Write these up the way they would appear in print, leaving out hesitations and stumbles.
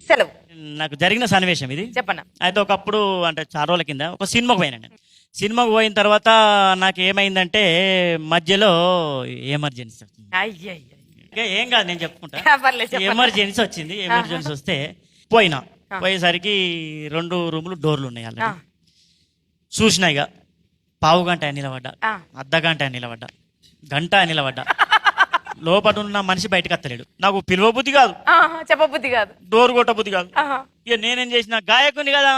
సెలవు. నాకు జరిగిన సన్నివేశం ఇది చెప్పన్నా. అయితే ఒకప్పుడు అంటే చాలా రోజుల కింద ఒక సినిమాకు పోయినా. సినిమాకు పోయిన తర్వాత నాకు ఏమైందంటే మధ్యలో ఎమర్జెన్సీ వచ్చింది. ఏం కాదు నేను చెప్పుకుంటా. ఎమర్జెన్సీ వచ్చింది. ఎమర్జెన్సీ వస్తే పోయేసరికి 2 రూములు డోర్లు ఉన్నాయి. అలా చూసినా ఇక పావు గంట నిలబడ్డా, అర్ధగంట నిలబడ్డా, గంట నిలబడ్డా. లోపల ఉన్న మనిషి బయటకు వస్తలేడు. నాకు పిలువ బుద్ధి కాదు, చెప్పబుద్ధి కాదు, డోర్ కొట్ట బుద్ధి కాదు. ఇక నేనేం చేసిన గాయకుని కదా,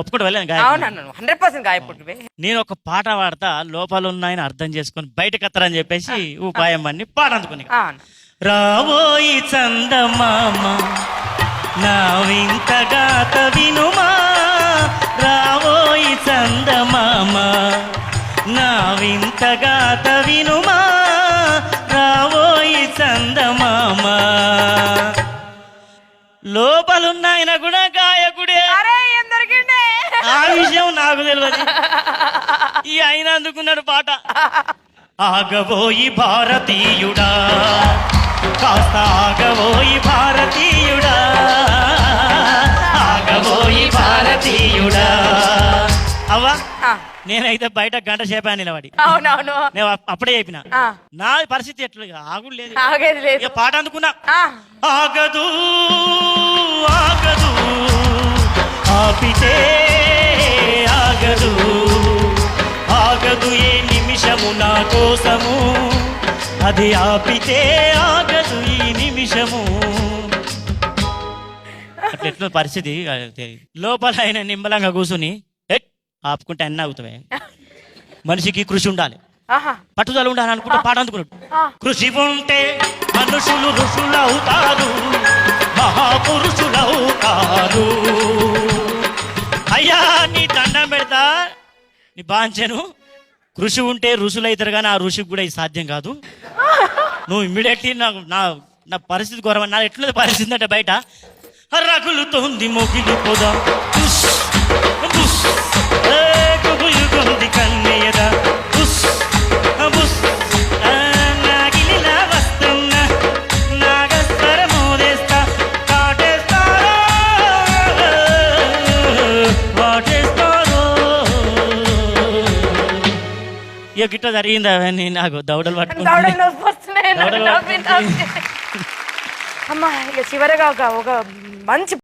ఒప్పుకుంటూ వెళ్ళాను గాయకుడు. 100% గాయకుడివే. నేను ఒక పాట పాడతా, లోపల ఉన్న ఆయన అర్థం చేసుకొని బయటకు వస్తారని చెప్పేసి ఉపాయం అన్ని పాట అందుకుని. రావోయి చందమామ నా వింత గాత వినుమా, రావోయి చందమామ నా వింత గాత వినుమా, రావోయి చందమామ. లోపలున్న ఆయన కూడా గాయకుడే. ఆ విషయం నాకు తెలియదు. ఈ ఆయన అందుకున్నాడు పాట. ఆగబోయి భారతీయుడా, కాస్త ఆగబోయి భారతీయుడా, ఆగబోయి భారతీయుడా. అవ్వా నేనైతే బయట గంట సేపా నిలబడి. అవునవును, నేను అప్పుడే చెప్పిన నా పరిస్థితి ఎట్లా ఆగుడు లేదు. ఇక పాట అందుకున్నా. ఆగదు ఆగదు ఆపితే ఆగదు, ఆగదు ఏ నిమిషము నా కోసము, అది ఆపితే ఆగదు ఈ నిమిషము. అట్లా ఎట్లా పరిస్థితి. లోపల ఆయన నిమ్మలంగా కూర్చుని ఆపుకుంటే అన్నీ అవుతాయి. మనిషికి కృషి ఉండాలి, పట్టుదల ఉండాలి అనుకుంటే పాట అందుకున్నాడు. కృషి ఉంటే మనుషులు ఋషులవుతారు, మహాపురుషులవుతారు. అయ్యా నీ దండం పెడతా, నీ బాంచెను. కృషి ఉంటే ఋషులు అవుతారు, కానీ ఆ ఋషికి కూడా ఇది సాధ్యం కాదు. నువ్వు ఇమ్మీడియట్లీ నాకు నా పరిస్థితి ఘోరమని. నా ఎట్లా పరిస్థితి అంటే బయట రగులుతోంది మొగిలి పొద, కన్నయ్యదా నాగిలిలా వస్తున్నా, నాగస్వర మోదేస్తా, కాటేస్తారో వాటేస్తారో. ఇక గిట్ట జరిగింది అవన్నీ. నాకు దౌడలు పట్టుకుంటున్నాయి. అమ్మా ఇక చివరగా ఒక మంచి